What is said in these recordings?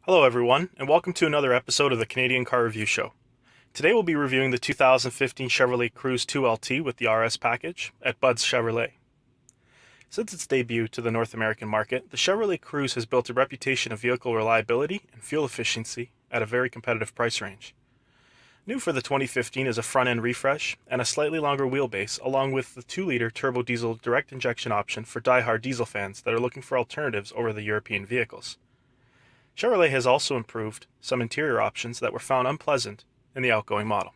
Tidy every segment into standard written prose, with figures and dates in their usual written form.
Hello everyone, and welcome to another episode of the Canadian Car Review Show. Today we'll be reviewing the 2015 Chevrolet Cruze 2LT with the RS package at Bud's Chevrolet. Since its debut to the North American market, the Chevrolet Cruze has built a reputation of vehicle reliability and fuel efficiency at a very competitive price range. New for the 2015 is a front-end refresh and a slightly longer wheelbase, along with the 2-liter turbo diesel direct injection option for die-hard diesel fans that are looking for alternatives over the European vehicles. Chevrolet has also improved some interior options that were found unpleasant in the outgoing model.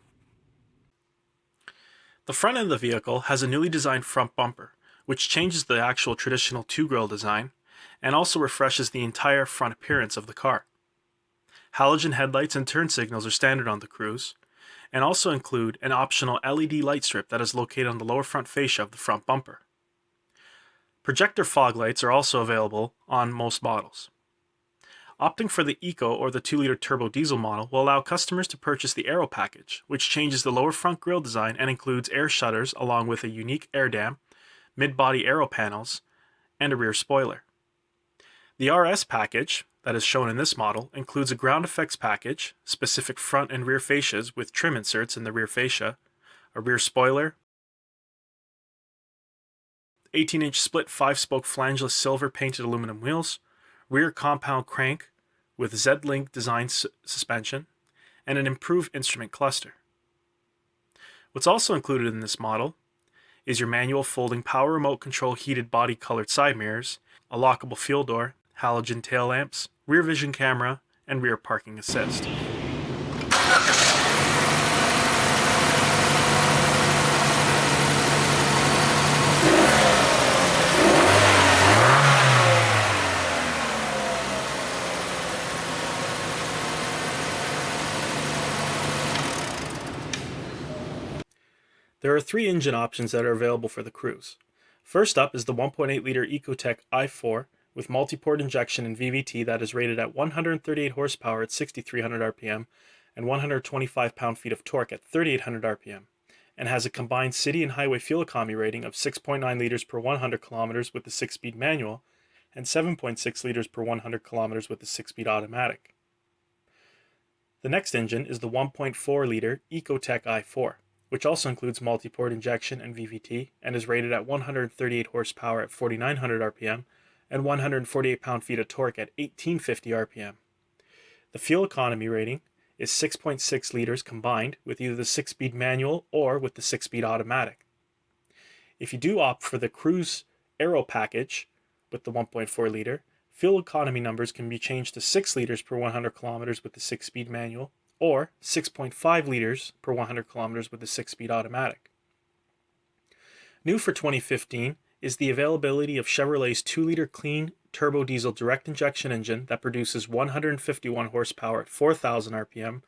The front end of the vehicle has a newly designed front bumper, which changes the actual traditional two-grille design and also refreshes the entire front appearance of the car. Halogen headlights and turn signals are standard on the Cruze, and also include an optional LED light strip that is located on the lower front fascia of the front bumper. Projector fog lights are also available on most models. Opting for the Eco or the 2-liter turbo diesel model will allow customers to purchase the Aero package, which changes the lower front grille design and includes air shutters along with a unique air dam, mid-body aero panels, and a rear spoiler. The RS package, that is shown in this model, includes a ground effects package, specific front and rear fascias with trim inserts in the rear fascia, a rear spoiler, 18-inch split 5-spoke flangeless silver painted aluminum wheels, rear compound crank with Z-Link design suspension, and an improved instrument cluster. What's also included in this model is your manual folding power remote control heated body colored side mirrors, a lockable fuel door, halogen tail lamps, rear vision camera, and rear parking assist. There are 3 engine options that are available for the Cruze. First up is the 1.8-liter Ecotec i4 with multi-port injection and VVT that is rated at 138 horsepower at 6,300 RPM and 125 pound-feet of torque at 3,800 RPM, and has a combined city and highway fuel economy rating of 6.9 liters per 100 kilometers with the 6-speed manual and 7.6 liters per 100 kilometers with the 6-speed automatic. The next engine is the 1.4-liter Ecotec i4, which also includes multi-port injection and VVT, and is rated at 138 horsepower at 4,900 RPM and 148 pound-feet of torque at 1,850 RPM. The fuel economy rating is 6.6 liters combined with either the 6-speed manual or with the 6-speed automatic. If you do opt for the Cruze Aero package with the 1.4-liter, fuel economy numbers can be changed to 6 liters per 100 kilometers with the 6-speed manual, or 6.5 liters per 100 kilometers with the 6-speed automatic. New for 2015 is the availability of Chevrolet's 2-liter clean turbo diesel direct injection engine that produces 151 horsepower at 4,000 RPM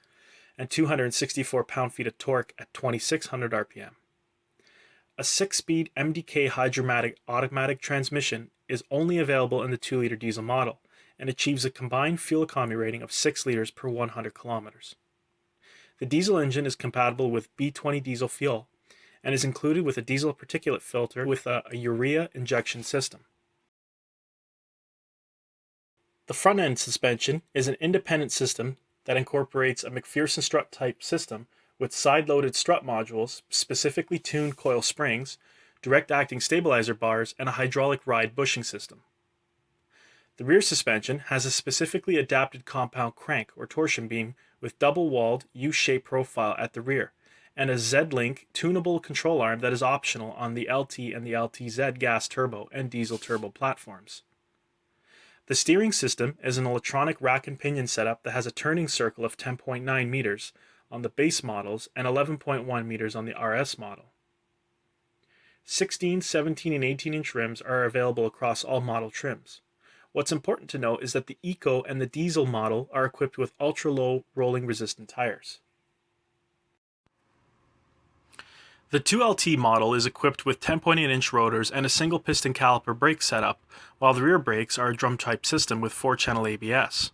and 264 pound-feet of torque at 2,600 RPM. A 6-speed MDK hydromatic automatic transmission is only available in the 2-liter diesel model and achieves a combined fuel economy rating of 6 liters per 100 kilometers. The diesel engine is compatible with B20 diesel fuel and is included with a diesel particulate filter with a urea injection system. The front-end suspension is an independent system that incorporates a McPherson strut type system with side-loaded strut modules, specifically tuned coil springs, direct-acting stabilizer bars, and a hydraulic ride bushing system. The rear suspension has a specifically adapted compound crank or torsion beam with double-walled U-shaped profile at the rear, and a Z-Link tunable control arm that is optional on the LT and the LTZ gas turbo and diesel turbo platforms. The steering system is an electronic rack and pinion setup that has a turning circle of 10.9 meters on the base models and 11.1 meters on the RS model. 16, 17, and 18-inch rims are available across all model trims. What's important to note is that the Eco and the diesel model are equipped with ultra-low rolling resistant tires. The 2LT model is equipped with 10.8-inch rotors and a single piston caliper brake setup, while the rear brakes are a drum-type system with 4-channel ABS.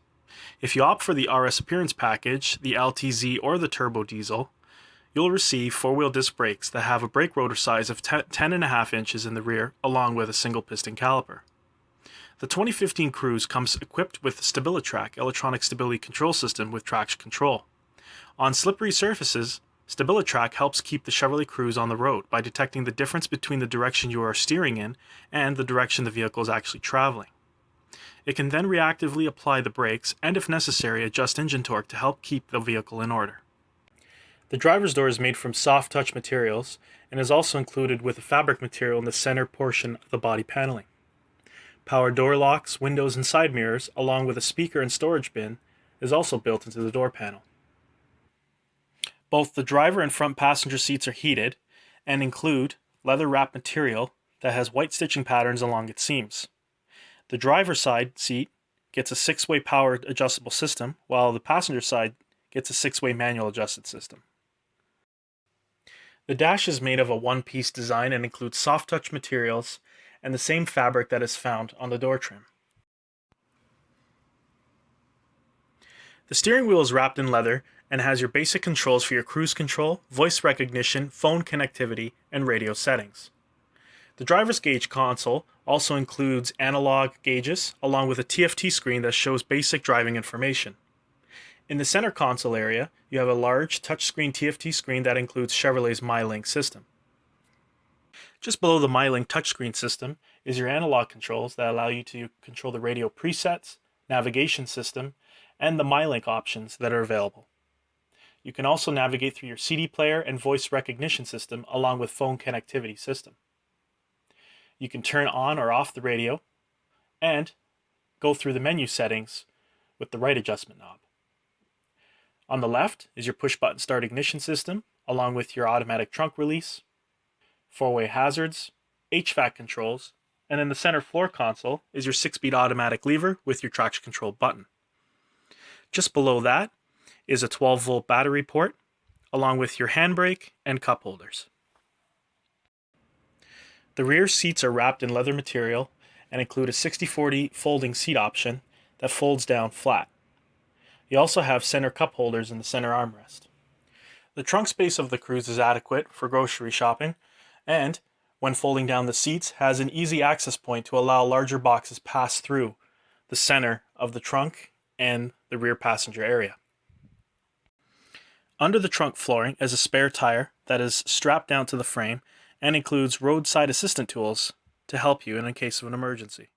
If you opt for the RS Appearance package, the LTZ, or the turbo diesel, you'll receive 4-wheel disc brakes that have a brake rotor size of 10.5 inches in the rear, along with a single piston caliper. The 2015 Cruze comes equipped with StabiliTrak electronic stability control system with traction control. On slippery surfaces, StabiliTrak helps keep the Chevrolet Cruze on the road by detecting the difference between the direction you are steering in and the direction the vehicle is actually traveling. It can then reactively apply the brakes and, if necessary, adjust engine torque to help keep the vehicle in order. The driver's door is made from soft touch materials and is also included with a fabric material in the center portion of the body paneling. Power door locks, windows, and side mirrors, along with a speaker and storage bin, is also built into the door panel. Both the driver and front passenger seats are heated and include leather-wrapped material that has white stitching patterns along its seams. The driver's side seat gets a 6-way powered adjustable system, while the passenger side gets a 6-way manual adjusted system. The dash is made of a one-piece design and includes soft touch materials and the same fabric that is found on the door trim. The steering wheel is wrapped in leather and has your basic controls for your cruise control, voice recognition, phone connectivity, and radio settings. The driver's gauge console also includes analog gauges along with a TFT screen that shows basic driving information. In the center console area, you have a large touchscreen TFT screen that includes Chevrolet's MyLink system. Just below the MyLink touchscreen system is your analog controls that allow you to control the radio presets, navigation system, and the MyLink options that are available. You can also navigate through your CD player and voice recognition system along with phone connectivity system. You can turn on or off the radio and go through the menu settings with the right adjustment knob. On the left is your push-button start ignition system along with your automatic trunk release, 4-way hazards, HVAC controls, and in the center floor console is your 6-speed automatic lever with your traction control button. Just below that is a 12-volt battery port along with your handbrake and cup holders. The rear seats are wrapped in leather material and include a 60/40 folding seat option that folds down flat. You also have center cup holders in the center armrest. The trunk space of the Cruze is adequate for grocery shopping and, when folding down the seats, has an easy access point to allow larger boxes pass through the center of the trunk and the rear passenger area. Under the trunk flooring is a spare tire that is strapped down to the frame and includes roadside assistant tools to help you in case of an emergency.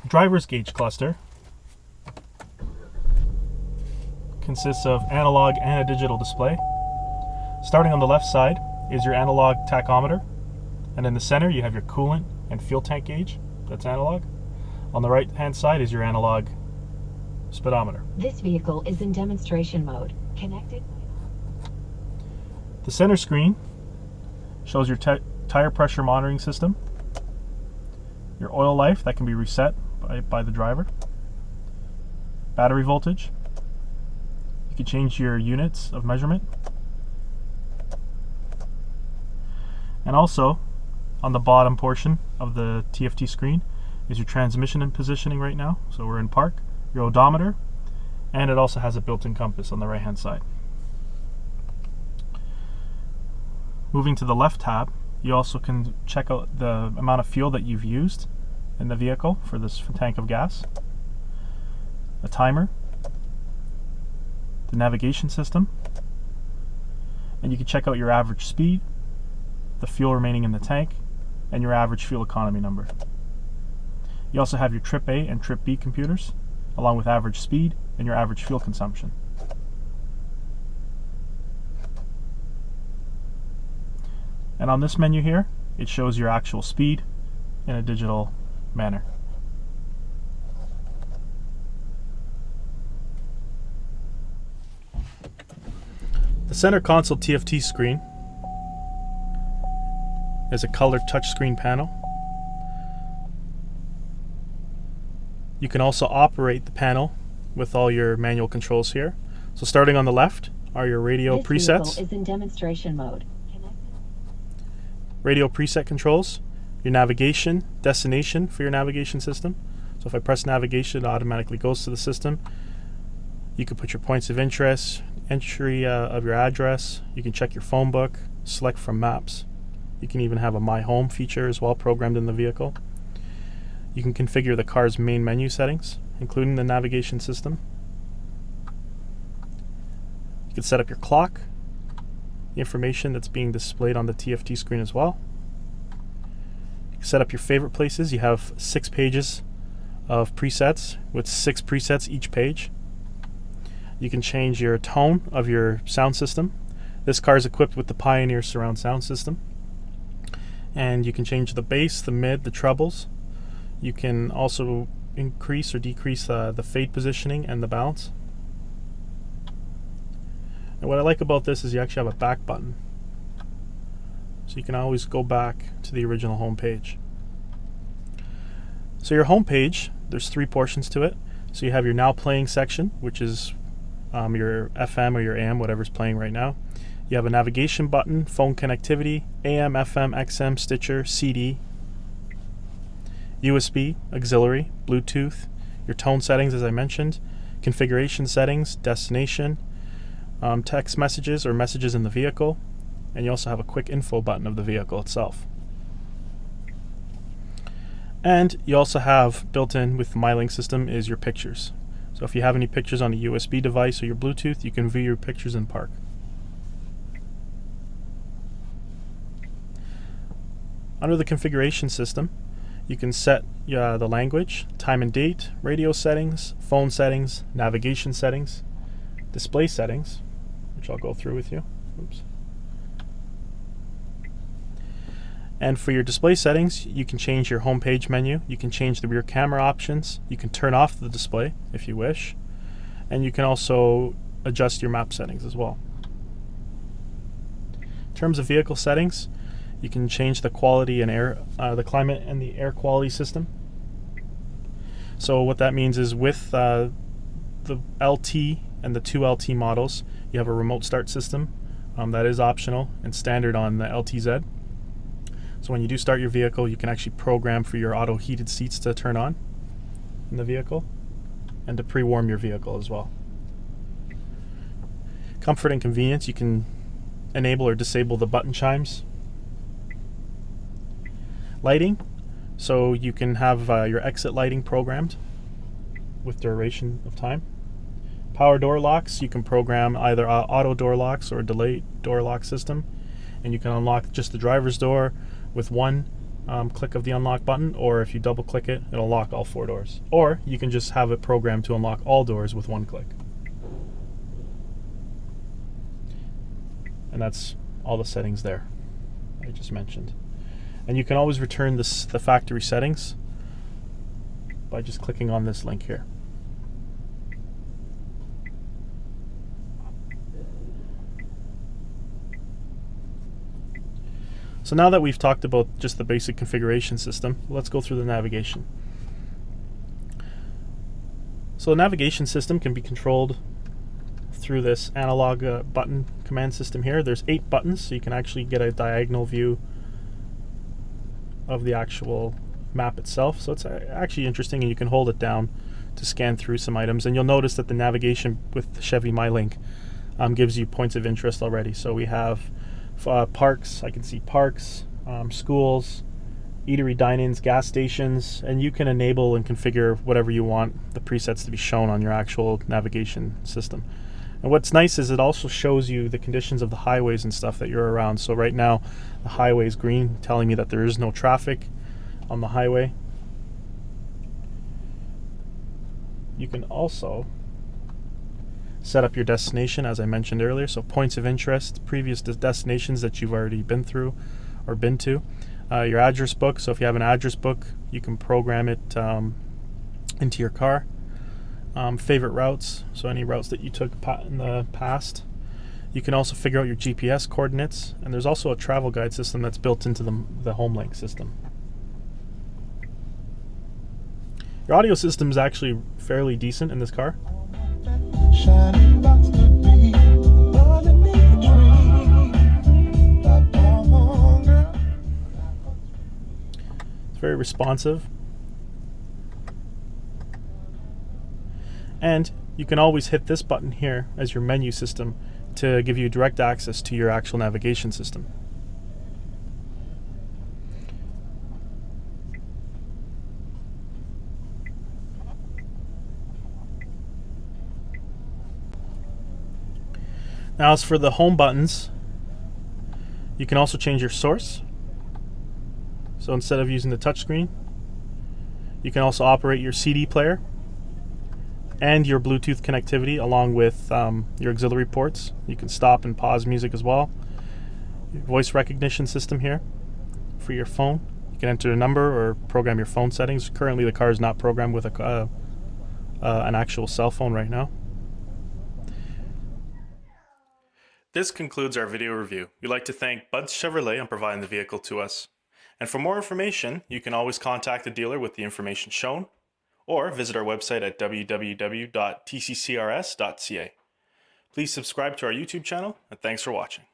Driver's gauge cluster consists of analog and a digital display. Starting on the left side is your analog tachometer, and in the center you have your coolant and fuel tank gauge, that's analog. On the right hand side is your analog speedometer. This vehicle is in demonstration mode. Connected. The center screen shows your tire pressure monitoring system, your oil life that can be reset by the driver, battery voltage. You can change your units of measurement. And also, on the bottom portion of the TFT screen is your transmission and positioning right now. So we're in park, your odometer, and it also has a built-in compass on the right-hand side. Moving to the left tab, you also can check out the amount of fuel that you've used in the vehicle for this tank of gas, a timer, the navigation system, and you can check out your average speed, the fuel remaining in the tank, and your average fuel economy number. You also have your Trip A and Trip B computers, along with average speed and your average fuel consumption. And on this menu here, it shows your actual speed in a digital manner. The center console TFT screen is a colored touchscreen panel. You can also operate the panel with all your manual controls here. So starting on the left are your radio presets. This vehicle is in demonstration mode. Radio preset controls, your navigation, destination for your navigation system. So if I press navigation, it automatically goes to the system. You can put your points of interest, entry of your address. You can check your phone book, select from maps. You can even have a My Home feature as well programmed in the vehicle. You can configure the car's main menu settings, including the navigation system. You can set up your clock, the information that's being displayed on the TFT screen as well. You can set up your favorite places. You have 6 pages of presets with 6 presets each page. You can change your tone of your sound system. This car is equipped with the Pioneer surround sound system. And you can change the bass, the mid, the trebles. You can also increase or decrease the fade positioning and the balance. And what I like about this is you actually have a back button. So you can always go back to the original home page. So your home page, there's 3 portions to it. So you have your now playing section, which is your FM or your AM, whatever's playing right now. You have a navigation button, phone connectivity, AM, FM, XM, Stitcher, CD, USB, auxiliary, Bluetooth, your tone settings as I mentioned, configuration settings, destination, text messages or messages in the vehicle, and you also have a quick info button of the vehicle itself. And you also have built in with the MyLink system is your pictures. So if you have any pictures on a USB device or your Bluetooth, you can view your pictures in park. Under the configuration system, you can set the language, time and date, radio settings, phone settings, navigation settings, display settings, which I'll go through with you. Oops. And for your display settings, you can change your home page menu, you can change the rear camera options, you can turn off the display if you wish, and you can also adjust your map settings as well. In terms of vehicle settings, you can change the quality and air, the climate and the air quality system. So what that means is with the LT and the 2LT models, you have a remote start system that is optional and standard on the LTZ. So when you do start your vehicle, you can actually program for your auto heated seats to turn on in the vehicle and to pre-warm your vehicle as well. Comfort and convenience, you can enable or disable the button chimes. Lighting, so you can have your exit lighting programmed with duration of time. Power door locks, you can program either auto door locks or delayed door lock system, and you can unlock just the driver's door with one click of the unlock button, or if you double click it, it'll lock all 4 doors. Or you can just have it programmed to unlock all doors with 1 click. And that's all the settings there I just mentioned. And you can always return the factory settings by just clicking on this link here. So now that we've talked about just the basic configuration system, let's go through the navigation. So the navigation system can be controlled through this analog button command system here. There's 8 buttons, so you can actually get a diagonal view of the actual map itself. So it's actually interesting, and you can hold it down to scan through some items. And you'll notice that the navigation with the Chevy MyLink gives you points of interest already. So we have parks, I can see parks, schools, eatery dine-ins, gas stations, and you can enable and configure whatever you want the presets to be shown on your actual navigation system. And what's nice is it also shows you the conditions of the highways and stuff that you're around. So right now the highway is green, telling me that there is no traffic on the highway. You can also set up your destination, as I mentioned earlier, so points of interest, previous destinations that you've already been through or been to. Your address book, so if you have an address book, you can program it into your car. Favorite routes, so any routes that you took in the past. You can also figure out your GPS coordinates, and there's also a travel guide system that's built into the HomeLink system. Your audio system is actually fairly decent in this car. Shining box to be underneath the tree. It's very responsive. And you can always hit this button here as your menu system to give you direct access to your actual navigation system. Now as for the home buttons, you can also change your source. So instead of using the touchscreen, you can also operate your CD player and your Bluetooth connectivity along with your auxiliary ports. You can stop and pause music as well. Your voice recognition system here for your phone. You can enter a number or program your phone settings. Currently the car is not programmed with an actual cell phone right now. This concludes our video review. We'd like to thank Bud's Chevrolet on providing the vehicle to us. And for more information, you can always contact the dealer with the information shown, or visit our website at www.tccrs.ca. Please subscribe to our YouTube channel, and thanks for watching.